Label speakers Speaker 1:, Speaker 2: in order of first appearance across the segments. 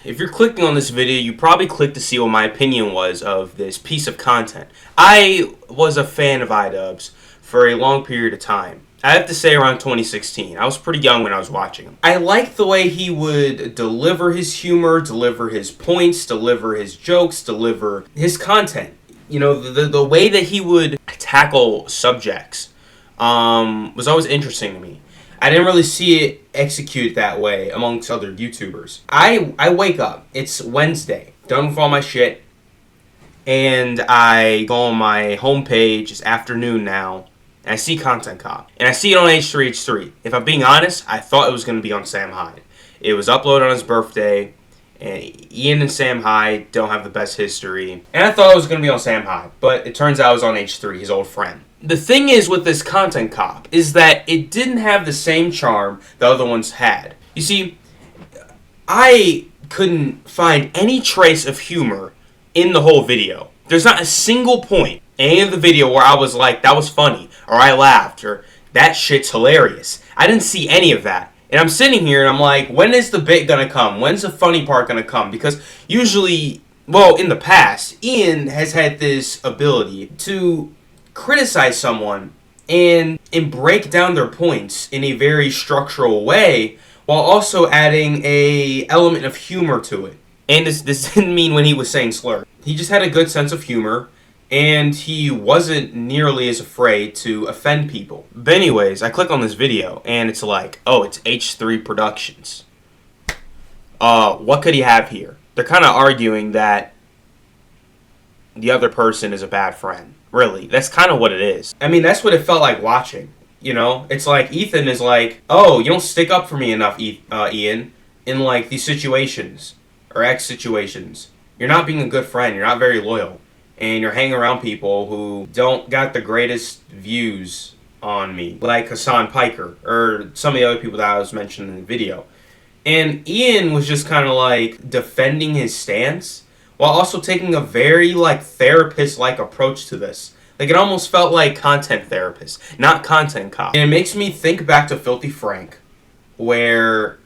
Speaker 1: if you're clicking on this video, you probably clicked to see what my opinion was of this piece of content. I was a fan of IDubbbz for a long period of time. I have to say around 2016. I was pretty young when I was watching him. I liked the way he would deliver his humor, deliver his points, deliver his jokes, deliver his content. You know, the way that he would tackle subjects was always interesting to me. I didn't really see it executed that way amongst other YouTubers. I wake up. It's Wednesday. Done with all my shit. And I go on my homepage. It's afternoon now. And I see Content Cop. And I see it on H3H3. If I'm being honest, I thought it was going to be on Sam Hyde. It was uploaded on his birthday. And Ian and Sam Hyde don't have the best history. And I thought it was going to be on Sam Hyde. But it turns out it was on H3, his old friend. The thing is with this Content Cop is that it didn't have the same charm the other ones had. You see, I couldn't find any trace of humor in the whole video. There's not a single point in any of the video where I was like, that was funny, or I laughed, or that shit's hilarious. I didn't see any of that. And I'm sitting here and I'm like, when is the bit gonna come? When's the funny part gonna come? Because usually, well, in the past, Ian has had this ability to criticize someone and break down their points in a very structural way while also adding a element of humor to it. And this didn't mean when he was saying slur. He just had a good sense of humor and he wasn't nearly as afraid to offend people. But anyways, I click on this video and it's like, oh, it's H3 Productions. What could he have here? They're kind of arguing that the other person is a bad friend. Really, that's kind of what it is. I mean, that's what it felt like watching, you know? It's like Ethan is like, oh, you don't stick up for me enough, Ian, in like these situations, or X situations. You're not being a good friend, you're not very loyal, and you're hanging around people who don't got the greatest views on me, like Hassan Piker, or some of the other people that I was mentioning in the video. And Ian was just kind of like defending his stance, while also taking a very, like, therapist-like approach to this. Like, it almost felt like content therapist, not Content Cop. And it makes me think back to Filthy Frank, where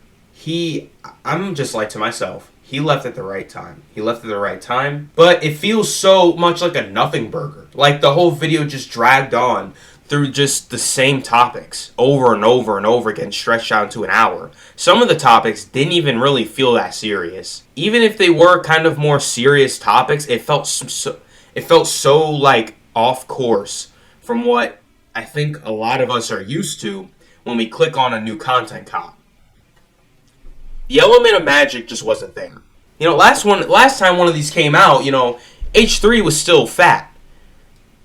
Speaker 1: I'm just like to myself, he left at the right time. He left at the right time, but it feels so much like a nothing burger. Like, the whole video just dragged on through just the same topics over and over and over again, stretched out to an hour. Some of the topics didn't even really feel that serious. Even if they were kind of more serious topics, it felt so like off course from what I think a lot of us are used to when we click on a new Content Cop. The element of magic just wasn't there. You know, last time one of these came out, you know, H3 was still fat.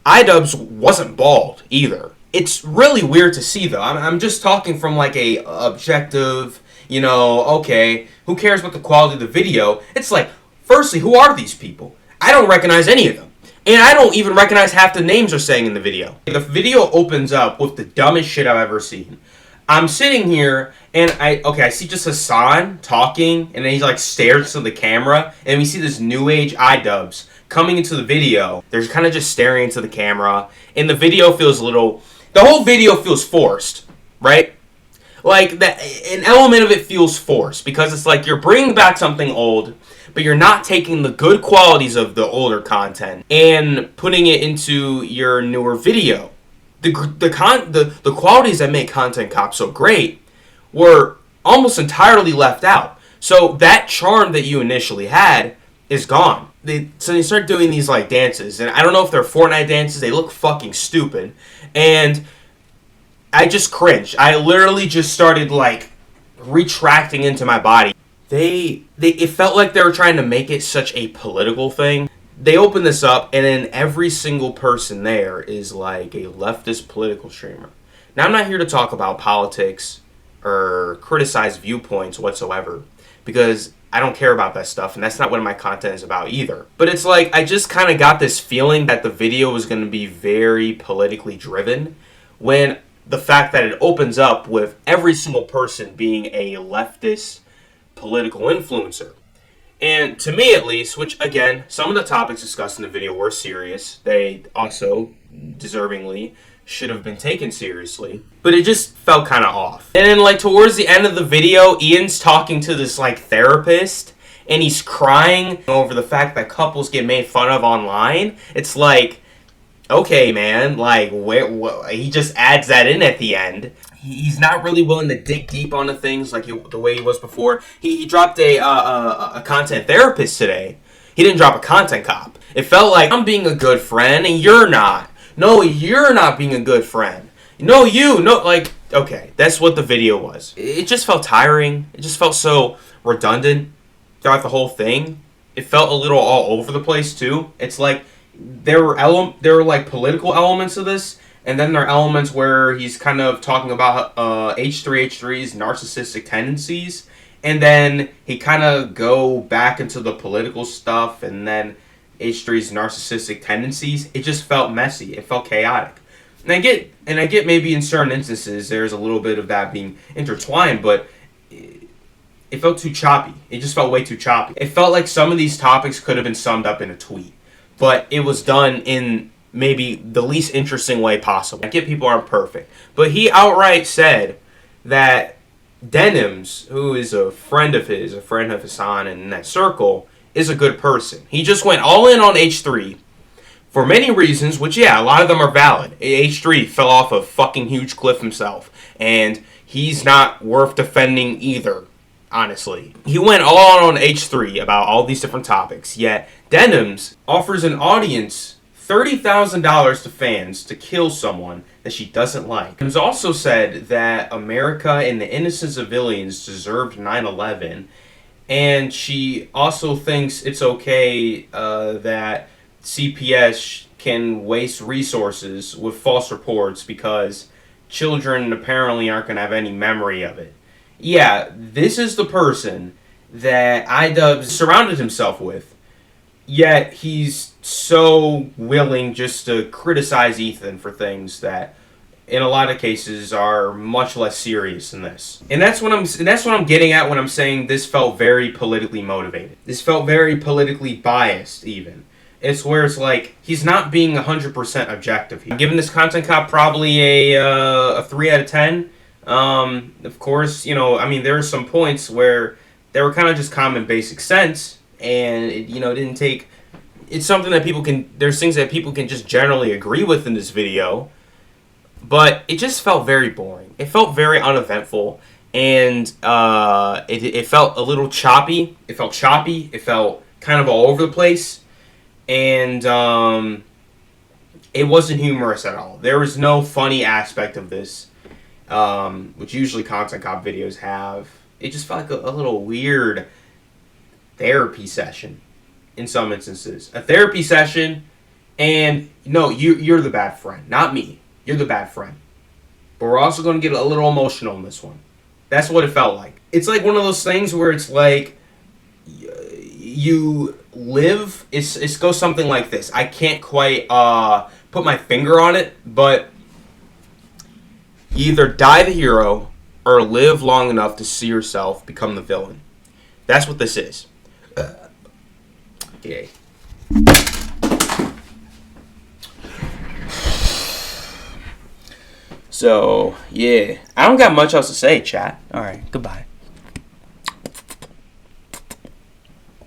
Speaker 1: IDubbbz wasn't bald either. It's really weird to see though. I'm just talking from like a objective, you know, okay, who cares about the quality of the video? It's like, firstly, who are these people? I don't recognize any of them. And I don't even recognize half the names they're saying in the video. The video opens up with the dumbest shit I've ever seen. I'm sitting here and I see just Hassan talking and then he like stares to the camera and we see this new age IDubbbz coming into the video. They're kind of just staring into the camera and the video feels the whole video feels forced, right? Like that, an element of it feels forced because it's like you're bringing back something old, but you're not taking the good qualities of the older content and putting it into your newer video. The qualities that make Content Cop so great were almost entirely left out. So that charm that you initially had is gone. So they start doing these like dances, and I don't know if they're Fortnite dances. They look fucking stupid, and I just cringed. I literally just started like retracting into my body. It felt like they were trying to make it such a political thing. They open this up, and then every single person there is like a leftist political streamer. Now, I'm not here to talk about politics or criticize viewpoints whatsoever, because I don't care about that stuff, and that's not what my content is about either. But it's like, I just kind of got this feeling that the video was going to be very politically driven, when the fact that it opens up with every single person being a leftist political influencer. And to me at least, which again, some of the topics discussed in the video were serious. They also, deservingly, should have been taken seriously. But it just felt kind of off. And then like towards the end of the video, Ian's talking to this like therapist. and he's crying over the fact that couples get made fun of online. It's like, okay, man, like, he just adds that in at the end. He's not really willing to dig deep onto things like the way he was before. He dropped a content therapist today. He didn't drop a content cop. It felt like, I'm being a good friend and you're not. No, you're not being a good friend. No, like, okay, that's what the video was. It just felt tiring. It just felt so redundant throughout the whole thing. It felt a little all over the place too. It's like there were like political elements of this, and then there are elements where he's kind of talking about H3H3's narcissistic tendencies, and then he kind of go back into the political stuff, and then H3's narcissistic tendencies. It just felt messy. It felt chaotic. And I get maybe in certain instances there's a little bit of that being intertwined, but it felt too choppy. It just felt way too choppy. It felt like some of these topics could have been summed up in a tweet, but it was done in maybe the least interesting way possible. I get people aren't perfect, but he outright said that Denims, who is a friend of his, a friend of Hassan in that circle, is a good person. He just went all in on H3 for many reasons, which, yeah, a lot of them are valid. H3 fell off a fucking huge cliff himself, and he's not worth defending either, honestly. He went all on H3 about all these different topics, yet Denims offers an audience $30,000 to fans to kill someone that she doesn't like. Denims also said that America and the innocent civilians deserved 9/11, and she also thinks it's okay that CPS can waste resources with false reports because children apparently aren't going to have any memory of it. Yeah, this is the person that IDubbbz surrounded himself with, yet he's so willing just to criticize Ethan for things that in a lot of cases are much less serious than this. And that's what I'm getting at when I'm saying this felt very politically motivated. This felt very politically biased even. It's where it's like he's not being 100% objective. I'm giving this content cop probably a 3 out of 10. Of course, I mean, there are some points where they were kind of just common basic sense, and it didn't take. It's something that there's things that people can just generally agree with in this video, but it just felt very boring. It felt very uneventful, and it felt a little choppy. It felt choppy. It felt kind of all over the place. And it wasn't humorous at all. There was no funny aspect of this, which usually content cop videos have. It just felt like a little weird therapy session in some instances. A therapy session, and no, you're the bad friend, not me. You're the bad friend. But we're also going to get a little emotional in this one. That's what it felt like. It's like one of those things where it's like you live, it goes something like this. I can't quite put my finger on it, but you either die the hero or live long enough to see yourself become the villain. That's what this is. Okay. So, yeah. I don't got much else to say, chat. Alright, goodbye.